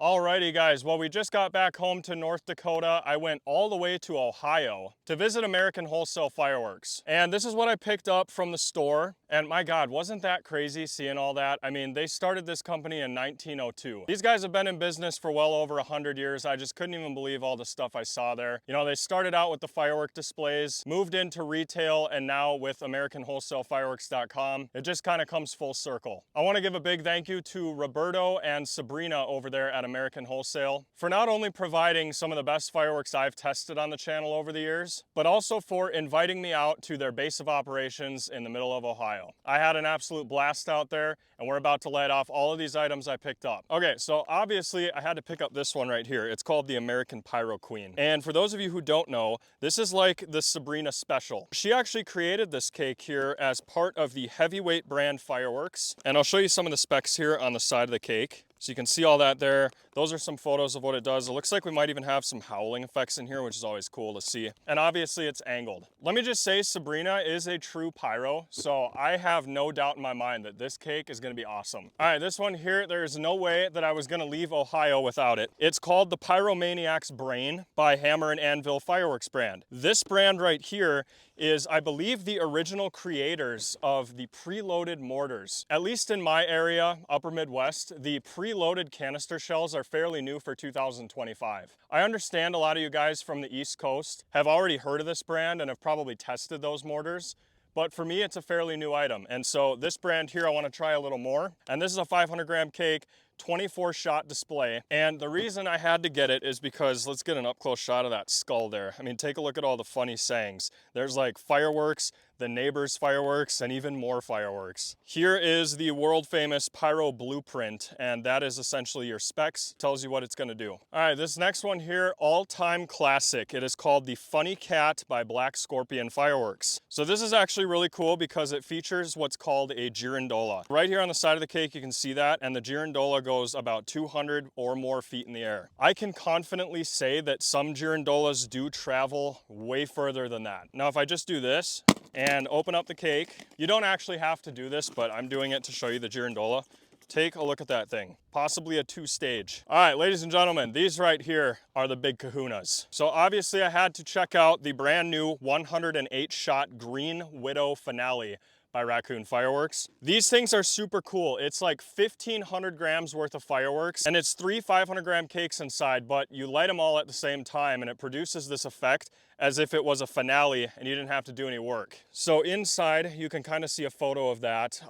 Alrighty guys, well we just got back home to North Dakota. I went all the way to Ohio to visit American Wholesale Fireworks. And this is what I picked up from the store. And my God, wasn't that crazy seeing all that? I mean, they started this company in 1902. These guys have been in business for well over 100 years. I just couldn't even believe all the stuff I saw there. You know, they started out with the firework displays, moved into retail, and now with AmericanWholesaleFireworks.com, it just kind of comes full circle. I want to give a big thank you to Roberto and Sabrina over there at American Wholesale for not only providing some of the best fireworks I've tested on the channel over the years, but also for inviting me out to their base of operations in the middle of Ohio. I had an absolute blast out there, and we're about to light off all of these items I picked up. Okay, so obviously I had to pick up this one right here. It's called the American Pyro Queen. And for those of you who don't know, this is like the Sabrina special. She actually created this cake here as part of the heavyweight brand Fireworks. And I'll show you some of the specs here on the side of the cake. So you can see all that there. Those are some photos of what it does. It looks like we might even have some howling effects in here, which is always cool to see. And obviously it's angled. Let me just say, Sabrina is a true pyro, so I have no doubt in my mind that this cake is gonna be awesome. All right, this one here, there's no way that I was gonna leave Ohio without it. It's called the Pyromaniac's Brain by Hammer and Anvil Fireworks brand. This brand right here is, I believe, the original creators of the preloaded mortars. At least in my area, upper Midwest, the preloaded canister shells are fairly new for 2025. I understand a lot of you guys from the East Coast have already heard of this brand and have probably tested those mortars, but for me, it's a fairly new item. And so this brand here, I want to try a little more. And this is a 500 gram cake, 24 shot display. And the reason I had to get it is because, let's get an up close shot of that skull there. I mean, take a look at all the funny sayings. There's like fireworks, the neighbor's fireworks, and even more fireworks. Here is the world famous Pyro Blueprint, and that is essentially your specs, tells you what it's gonna do. All right, this next one here, all-time classic. It is called the Funny Cat by Black Scorpion Fireworks. So this is actually really cool because it features what's called a girandola. Right here on the side of the cake, you can see that, and the girandola goes about 200 or more feet in the air. I can confidently say that some girandolas do travel way further than that. Now, if I just do this, and open up the cake. You don't actually have to do this, but I'm doing it to show you the girandola. Take a look at that thing. Possibly a 2-stage. All right, ladies and gentlemen, these right here are the big kahunas. So obviously I had to check out the brand new 108 shot Green Widow Finale by Raccoon Fireworks. These things are super cool. It's like 1,500 grams worth of fireworks, and it's 3 500 gram cakes inside, but you light them all at the same time, and it produces this effect as if it was a finale and you didn't have to do any work. So inside, you can kind of see a photo of that.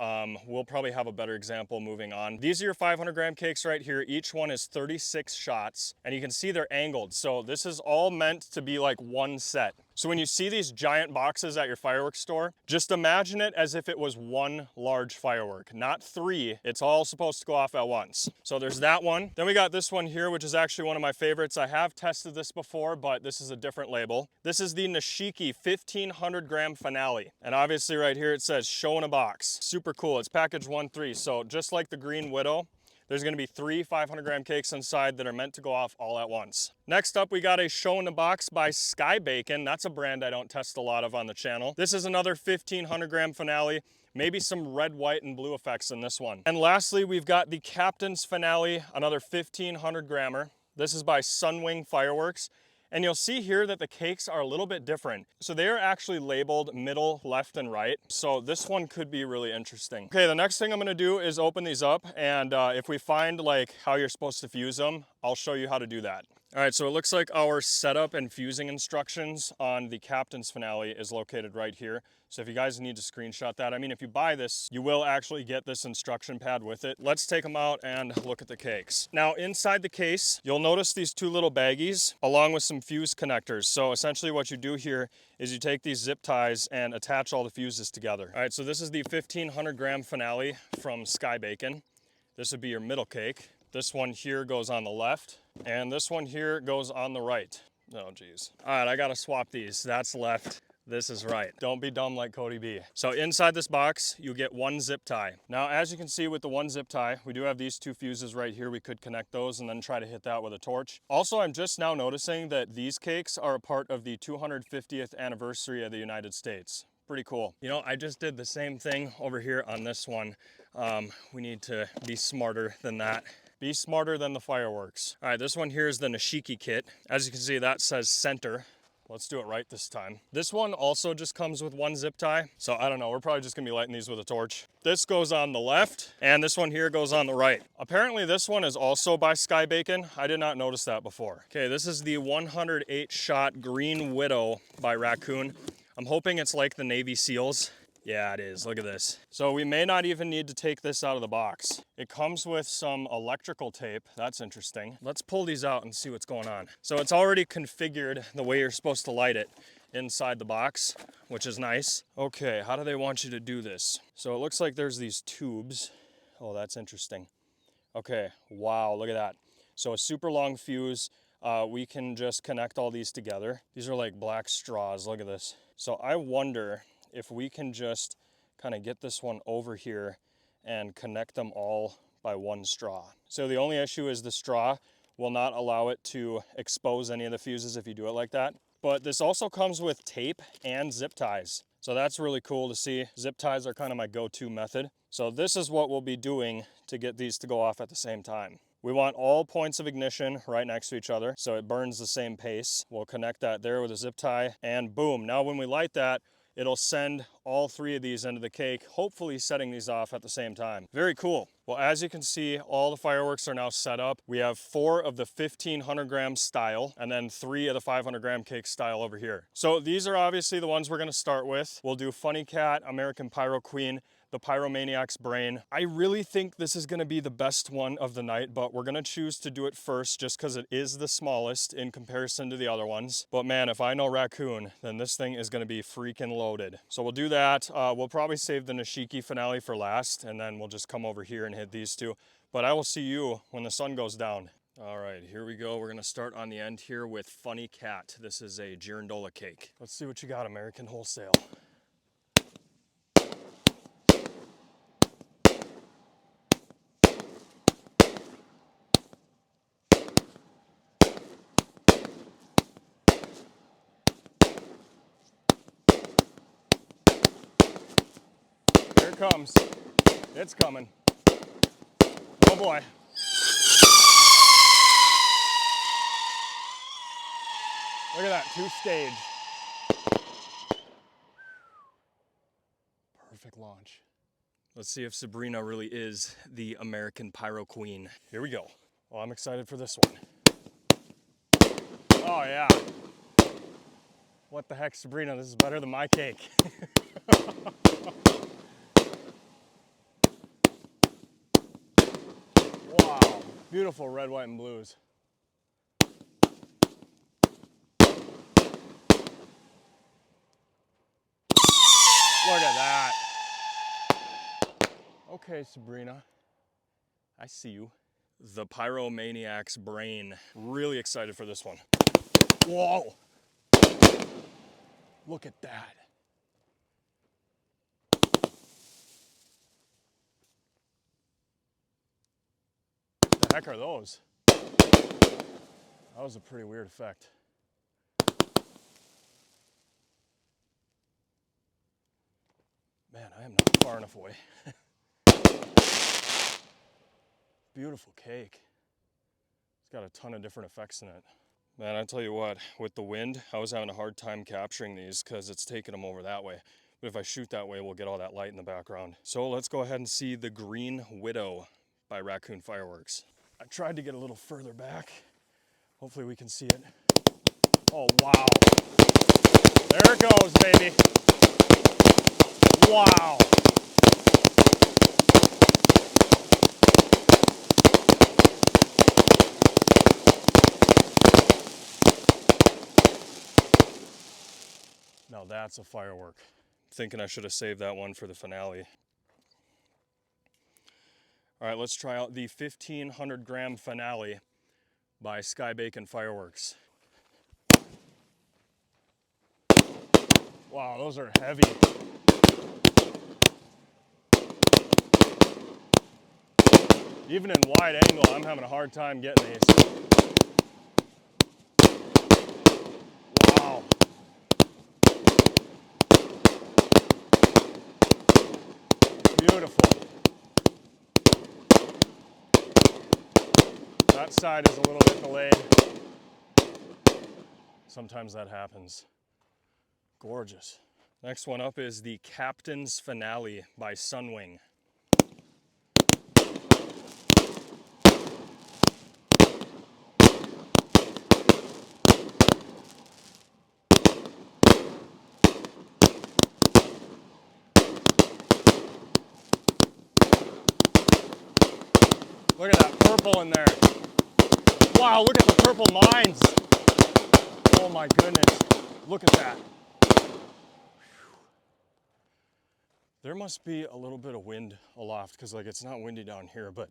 We'll probably have a better example moving on. These are your 500 gram cakes right here. Each one is 36 shots, and you can see they're angled. So this is all meant to be like one set. So when you see these giant boxes at your fireworks store, just imagine it as if it was one large firework, not 3. It's all supposed to go off at once. So there's that one. Then we got this one here, which is actually one of my favorites. I have tested this before, but this is a different label. This is the Nishiki 1,500 gram Finale. And obviously right here it says show in a box. Super cool. It's package 1-3. So just like the Green Widow, there's gonna be 3 500 gram cakes inside that are meant to go off all at once. Next up, we got a show in a box by Sky Bacon. That's a brand I don't test a lot of on the channel. This is another 1,500 gram Finale. Maybe some red, white, and blue effects in this one. And lastly, we've got the Captain's Finale, another 1,500 grammer. This is by Sunwing Fireworks. And you'll see here that the cakes are a little bit different. So they are actually labeled middle, left, and right. So this one could be really interesting. Okay, the next thing I'm gonna do is open these up, and if we find like how you're supposed to fuse them, I'll show you how to do that. All right, so it looks like our setup and fusing instructions on the captain's finale is located right here. So if you guys need to screenshot that, I mean, if you buy this, you will actually get this instruction pad with it. Let's take them out and look at the cakes. Now, inside the case, you'll notice these two little baggies along with some fuse connectors. So essentially what you do here is you take these zip ties and attach all the fuses together. All right, so this is the 1,500 gram finale from Sky Bacon. This would be your middle cake. This one here goes on the left, and this one here goes on the right. Oh, geez. All right, I gotta swap these. That's left. This is right. Don't be dumb like Cody B. So inside this box, you get one zip tie. Now, as you can see with the one zip tie, we do have these two fuses right here. We could connect those and then try to hit that with a torch. Also, I'm just now noticing that these cakes are a part of the 250th anniversary of the United States. Pretty cool. You know, I just did the same thing over here on this one. We need to be smarter than that. Be smarter than the fireworks. All right, this one here is the Nishiki kit. As you can see, that says center. Let's do it right this time. This one also just comes with one zip tie. So I don't know, we're probably just gonna be lighting these with a torch. This goes on the left, and this one here goes on the right. Apparently this one is also by Sky Bacon. I did not notice that before. Okay, this is the 108 shot Green Widow by Raccoon. I'm hoping it's like the Navy SEALs. Yeah, it is. Look at this. So we may not even need to take this out of the box. It comes with some electrical tape. That's interesting. Let's pull these out and see what's going on. So it's already configured the way you're supposed to light it inside the box, which is nice. Okay, how do they want you to do this? So it looks like there's these tubes. Oh, that's interesting. Okay, wow, look at that. So a super long fuse. We can just connect all these together. These are like black straws. Look at this. So I wonder if we can just kind of get this one over here and connect them all by one straw. So the only issue is the straw will not allow it to expose any of the fuses if you do it like that. But this also comes with tape and zip ties. So that's really cool to see. Zip ties are kind of my go-to method. So this is what we'll be doing to get these to go off at the same time. We want all points of ignition right next to each other so it burns the same pace. We'll connect that there with a zip tie and boom. Now when we light that, it'll send all three of these into the cake, hopefully setting these off at the same time. Very cool. Well, as you can see, all the fireworks are now set up. We have 4 of the 1,500 gram style and then 3 of the 500 gram cake style over here. So these are obviously the ones we're gonna start with. We'll do Funny Cat, American Pyro Queen, the Pyromaniac's Brain. I really think this is gonna be the best one of the night, but we're gonna choose to do it first just because it is the smallest in comparison to the other ones. But man, if I know Raccoon, then this thing is gonna be freaking loaded. So we'll do that. We'll probably save the Nishiki finale for last, and then we'll just come over here and hit these two. But I will see you when the sun goes down. All right, here we go. We're gonna start on the end here with Funny Cat. This is a girandola cake. Let's see what you got, American Wholesale. Here it comes. It's coming. Oh boy. Look at that, 2-stage. Perfect launch. Let's see if Sabrina really is the American Pyro Queen. Here we go. Well, I'm excited for this one. Oh yeah. What the heck, Sabrina? This is better than my cake. Wow. Beautiful red, white, and blues. Look at that. Okay, Sabrina. I see you. The Pyromaniac's Brain. Really excited for this one. Whoa. Look at that. What the heck are those? That was a pretty weird effect. Man, I am not far enough away. Beautiful cake. It's got a ton of different effects in it. Man, I tell you what, with the wind, I was having a hard time capturing these because it's taking them over that way. But if I shoot that way, we'll get all that light in the background. So let's go ahead and see the Green Widow by Raccoon Fireworks. I tried to get a little further back, Hopefully we can see it. Oh, wow. There it goes, baby. Wow. Now that's a firework. Thinking I should have saved that one for the finale. All right, let's try out the 1,500 gram finale by Sky Bacon Fireworks. Wow, those are heavy. Even in wide angle, I'm having a hard time getting these. Wow. Beautiful. That side is a little bit delayed. Sometimes that happens. Gorgeous. Next one up is the Captain's Finale by Sunwing. Look at that purple in there. Wow, look at the purple mines. Oh my goodness. Look at that. There must be a little bit of wind aloft because like it's not windy down here, but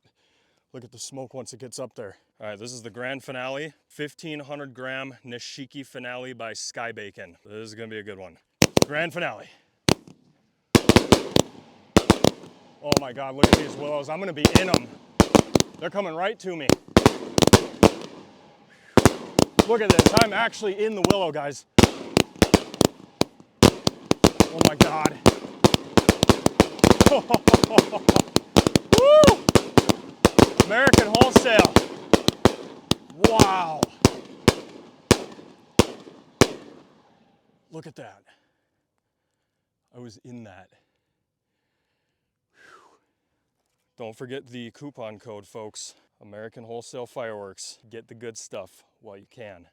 look at the smoke once it gets up there. All right, this is the grand finale, 1,500 gram Nishiki finale by Sky Bacon. This is gonna be a good one. Grand finale. Oh my God, look at these willows. I'm gonna be in them. They're coming right to me. Look at this, I'm actually in the willow, guys. Oh my God. Woo! American Wholesale. Wow. Look at that. I was in that. Whew. Don't forget the coupon code, folks. American Wholesale Fireworks. Get the good stuff while you can.